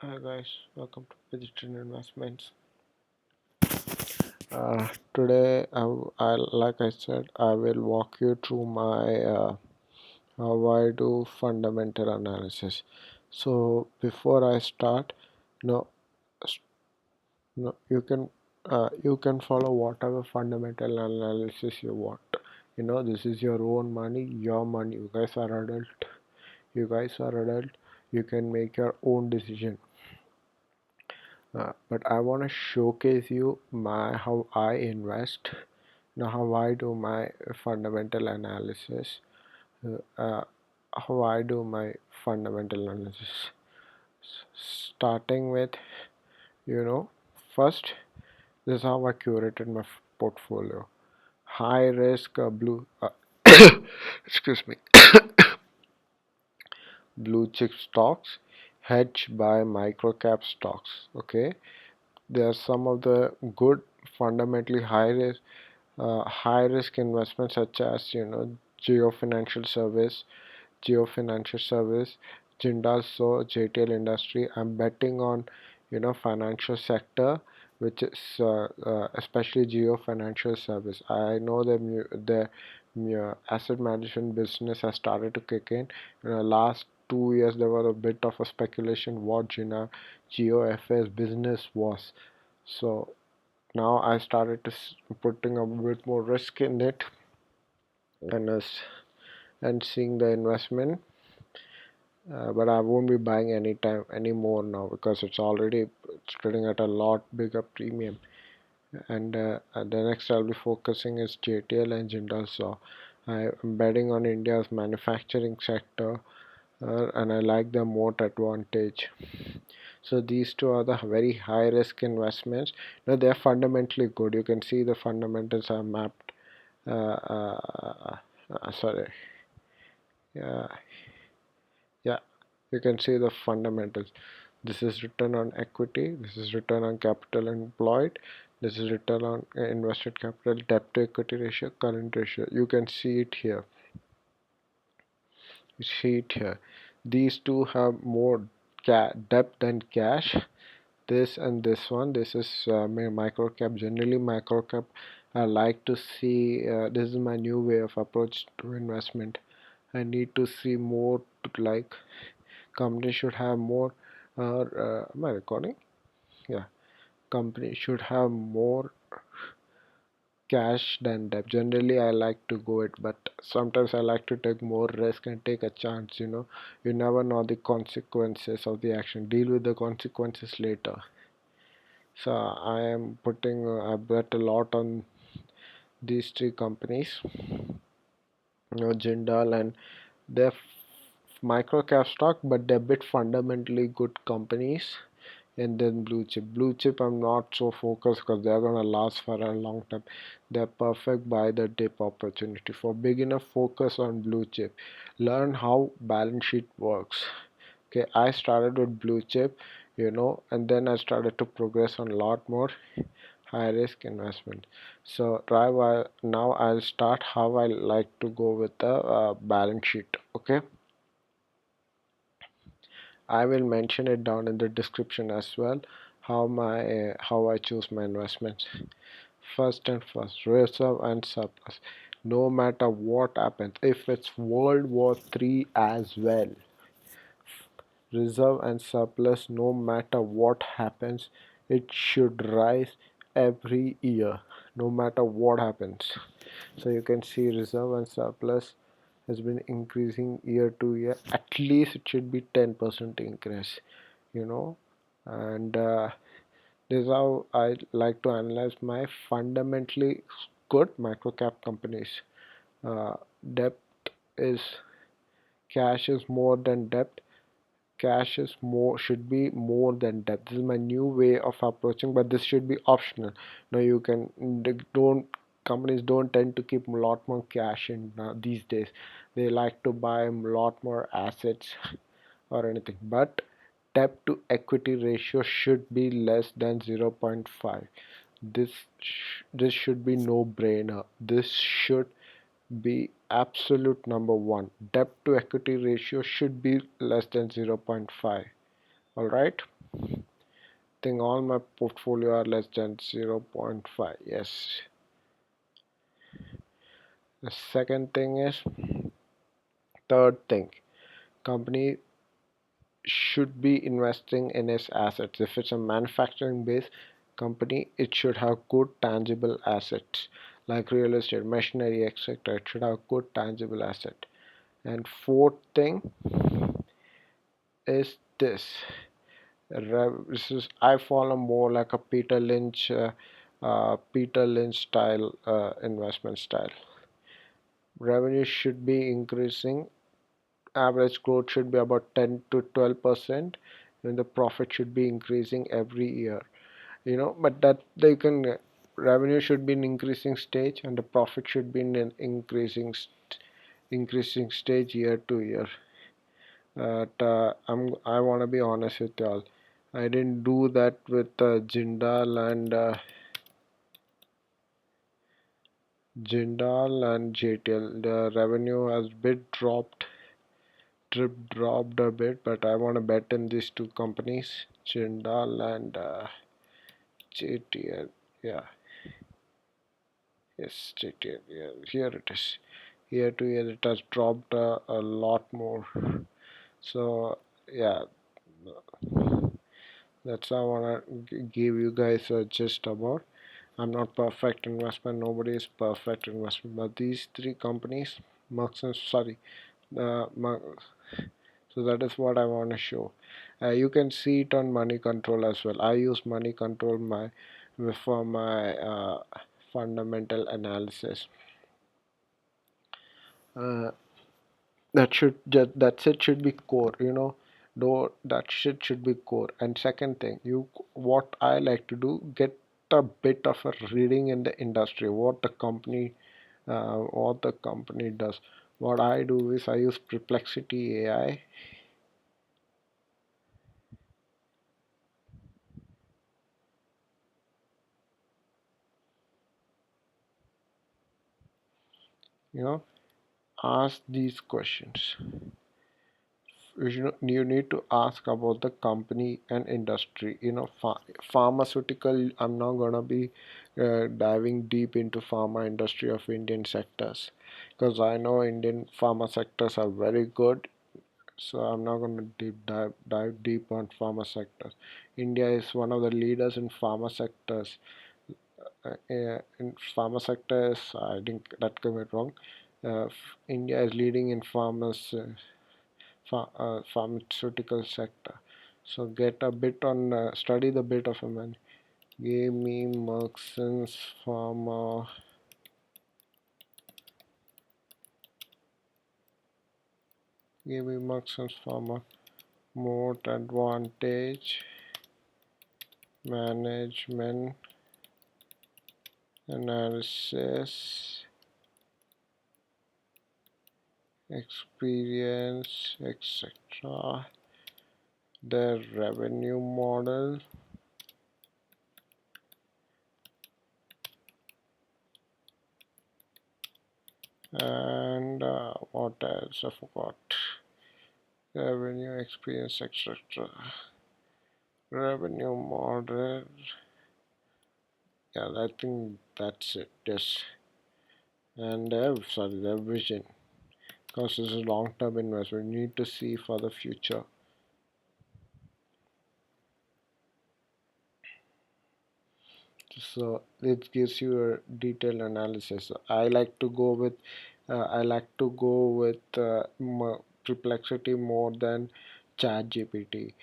Hi guys, welcome to Digital Investments. Today, like I said, I will walk you through my how I do fundamental analysis. So before I start, no, s- no, you can follow whatever fundamental analysis you want. This is your own money, your money. You guys are adult. You guys are adult. You can make your own decision. But I want to showcase you my how I invest, how I do my fundamental analysis, uh, how I do my fundamental analysis. Starting with, you know, first, this is how I curated my portfolio. High risk excuse me, blue chip stocks, hedged by micro cap stocks. Okay, they are some of the good fundamentally high risk investments such as Geo Financial Service, Geo Financial Service, Jindal So, JTL Industry. I'm betting on financial sector, which is especially Geo Financial Service. I know the asset management business has started to kick in. Last 2 years there was a bit of a speculation what Geo FS business was. So now I started to putting a bit more risk in it and and seeing the investment. But I won't be buying anytime anymore now because it's trading at a lot bigger premium. And the next I'll be focusing is JTL and Jindal Saw. I'm betting on India's manufacturing sector, and I like the moat advantage. So these two are the very high risk investments. They're fundamentally good. You can see the fundamentals are mapped. Sorry. Yeah, yeah. You can see the fundamentals. This is return on equity. This is return on capital employed. This is return on invested capital, debt to equity ratio, current ratio. You can see it here. You see it here. These two have more debt than cash. This and this one, this is micro cap. Generally micro cap, I like to see, this is my new way of approach to investment. I need to see more like company should have more am I recording? Yeah, company should have more cash than debt. Generally I like to go it, but sometimes I like to take more risk and take a chance. You never know the consequences of the action. Deal with the consequences later. So I am putting I bet a lot on these three companies, Jindal, and they're micro cap stock, but they're bit fundamentally good companies. And then blue chip. Blue chip, I'm not so focused because they're gonna last for a long time. They're perfect by the dip opportunity. For beginner, focus on blue chip. Learn how balance sheet works. Okay, I started with blue chip, and then I started to progress on a lot more high risk investment. So now I'll start how I like to go with the balance sheet. Okay, I will mention it down in the description as well how I choose my investments. First, reserve and surplus. No matter what happens, if it's World War III as well, reserve and surplus, no matter what happens, it should rise every year, no matter what happens. So you can see reserve and surplus has been increasing year to year. At least it should be 10% increase, you know. And this is how I like to analyze my fundamentally good microcap companies. Uh, debt is cash is more than debt. Cash is more should be more than debt. This is my new way of approaching, but this should be optional. Now you can don't companies don't tend to keep a lot more cash in these days. They like to buy a lot more assets or anything. But debt to equity ratio should be less than 0.5. This should be no brainer. This should be absolute number one. Debt to equity ratio should be less than 0.5. Alright, think all my portfolio are less than 0.5. Yes. The second thing is, third thing, company should be investing in its assets. If it's a manufacturing based company, it should have good tangible assets like real estate, machinery, etc. It should have good tangible asset. And fourth thing is this. This is I follow more like a Peter Lynch style investment style. Revenue should be increasing. Average growth should be about 10 to 12%, and the profit should be increasing every year. But that they can revenue should be in increasing stage, and the profit should be in an increasing stage year to year. But I want to be honest with y'all. I didn't do that with Jindal and JTL. The revenue has bit dropped a bit, but I want to bet in these two companies, Jindal and JTL. Yeah, yes, JTL. Yeah, here it is. Year to year, it has dropped a lot more. So yeah, that's how I wanna give you guys a gist about. I'm not perfect investment. Nobody is perfect investment, but these three companies, Merck and sorry, uh, so that is what I want to show. You can see it on money control as well. I use money control for my fundamental analysis. Uh, that shit should be core. Though that shit should be core. And second thing, what I like to do, get a bit of a reading in the industry, what the company does. What I do is I use Perplexity AI. You know, ask these questions. You need to ask about the company and industry. Pharmaceutical, I'm not gonna be diving deep into pharma industry of Indian sectors, because I know Indian pharma sectors are very good. So I'm not gonna dive deep on pharma sectors. India is one of the leaders in pharma sectors. In pharma sectors, I think that came it wrong. India is leading in pharmaceutical sector. So get a bit on study the bit of a man. Give me Merckson's Pharma. Give me Merckson's Pharma. Moat advantage. Management analysis. Experience, etc. Their revenue model. And what else? I forgot. Revenue experience, etc. Revenue model. Yeah, I think that's it. Yes, and sorry, their vision. Because this is long-term investment, you need to see for the future. So it gives you a detailed analysis. I like to go with Perplexity more than ChatGPT.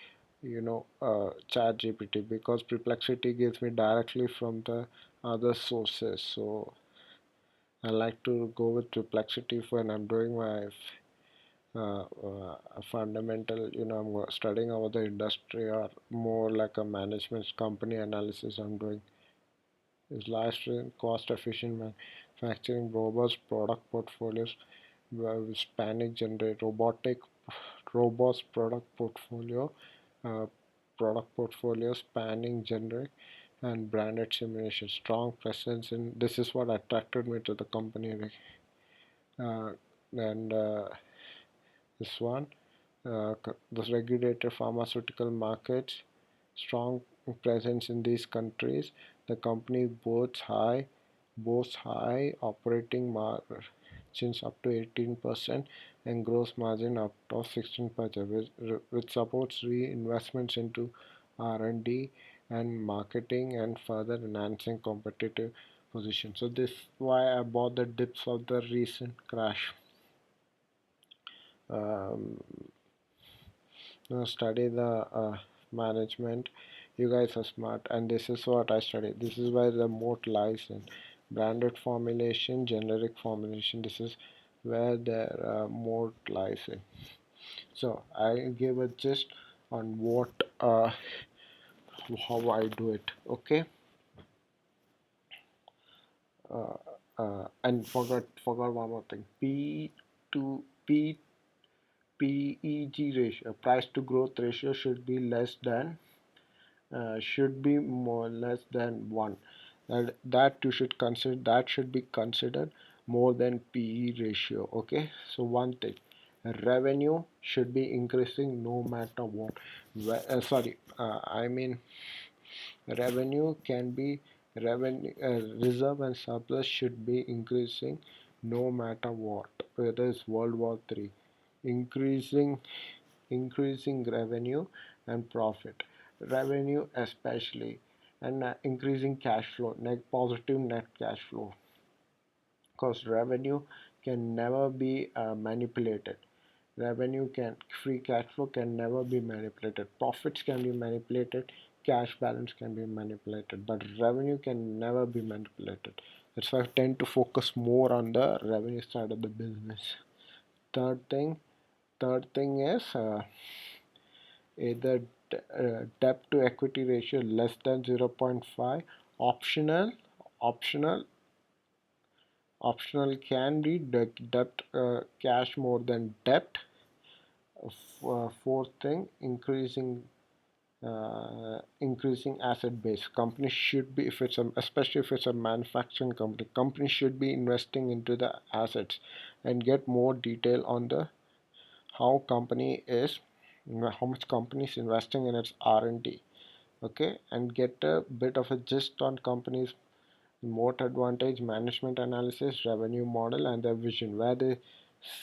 ChatGPT, because Perplexity gives me directly from the other sources. So I like to go with Perplexity when I'm doing my fundamental. I'm studying about the industry, or more like a management company analysis I'm doing. Is last in cost efficient manufacturing, robust product portfolios, spanning generate robust uh, product portfolio spanning generic and branded simulation, strong presence in. This is what attracted me to the company. And this one, the regulated pharmaceutical markets, strong presence in these countries. The company boasts high operating margins up to 18% and gross margin up to 16%, which supports reinvestments into R&D and marketing and further enhancing competitive position. So this is why I bought the dips of the recent crash. Um, Study the management. You guys are smart, and this is what I study. This is where the moat lies in branded formulation, generic formulation. This is where the moat lies in. So I give a gist on what how I do it. Okay. uh, and forgot one more thing. To P PEG ratio, price to growth ratio, should be more less than 1. That you should consider, that should be considered more than PE ratio. Okay, so one thing, revenue should be increasing no matter what. Sorry, I mean revenue can be revenue reserve and surplus should be increasing no matter what, whether it's World War III. Increasing revenue and profit, revenue especially, and increasing cash flow, positive net cash flow, because revenue can never be manipulated. Revenue can Free cash flow can never be manipulated. Profits can be manipulated, cash balance can be manipulated, but revenue can never be manipulated. That's why I tend to focus more on the revenue side of the business. Third thing is either debt to equity ratio less than 0.5. optional optional Optional can be debt cash more than debt. Fourth thing, increasing asset base. Company should be, if it's especially if it's a manufacturing company should be investing into the assets, and get more detail on the how company is how much company is investing in its R&D. Okay, and get a bit of a gist on companies moat advantage, management analysis, revenue model, and their vision, where they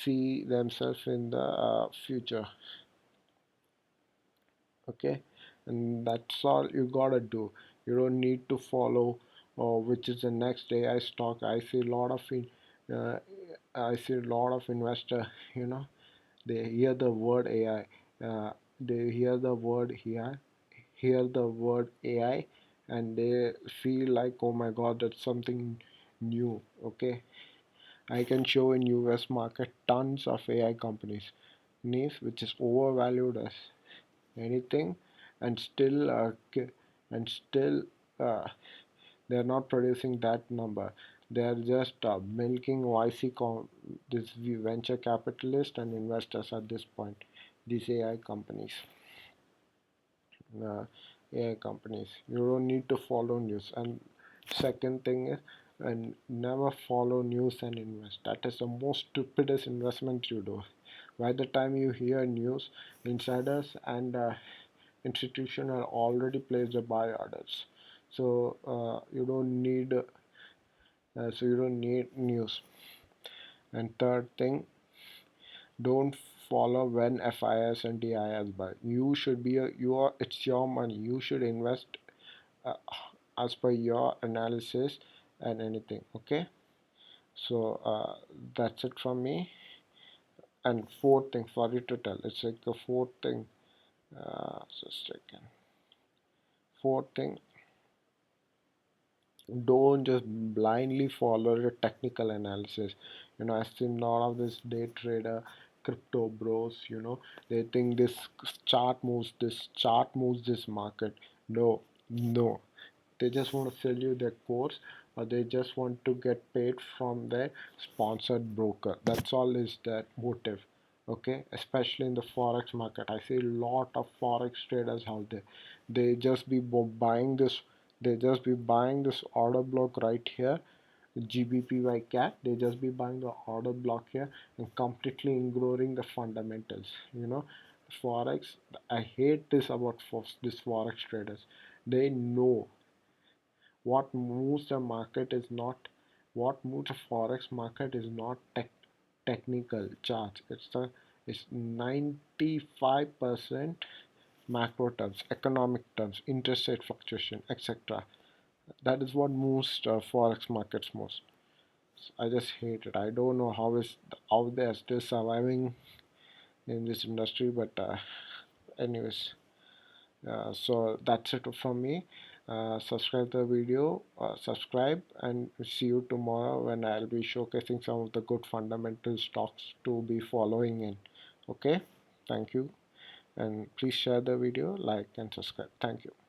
see themselves in the future. Okay, and that's all you gotta do. You don't need to follow which is the next AI stock. Uh, I see a lot of investor, they hear the word AI, they hear the word AI, and they feel like, oh my god, that's something new. Okay, I can show in US market tons of AI companies, which is overvalued as anything, and still uh, they're not producing that number. They're just milking this venture capitalist and investors at this point. These uh, AI companies. You don't need to follow news. And second thing is, and never follow news and invest. That is the most stupidest investment you do. By the time you hear news, insiders and institution are already placed the buy orders. So you don't need news. And third thing, don't follow when FIS and DIS buy. You should be it's your money. You should invest uh, as per your analysis and anything. Okay, so that's it from me. And fourth thing, sorry to tell, it's like the fourth thing. Just a second. Fourth thing, don't just blindly follow your technical analysis. I've seen a lot of this day trader crypto bros, they think this chart moves this market. No, they just want to sell you their course, or they just want to get paid from their sponsored broker. That's all is their motive. Okay, especially in the forex market, I see a lot of forex traders out there. They just be buying this order block right here, GBP by CAT. They just be buying the order block here and completely ignoring the fundamentals. Forex. I hate this about this forex traders. They know what moves the market is not what moves the forex market is not technical charts. It's 95% macro terms, economic terms, interest rate fluctuation, etc. That is what moves forex markets most. I just hate it. I don't know how they are still surviving in this industry, but anyways, so that's it from me. Subscribe the video, subscribe, and see you tomorrow when I'll be showcasing some of the good fundamental stocks to be following in. Okay, thank you, and please share the video, like, and subscribe. Thank you.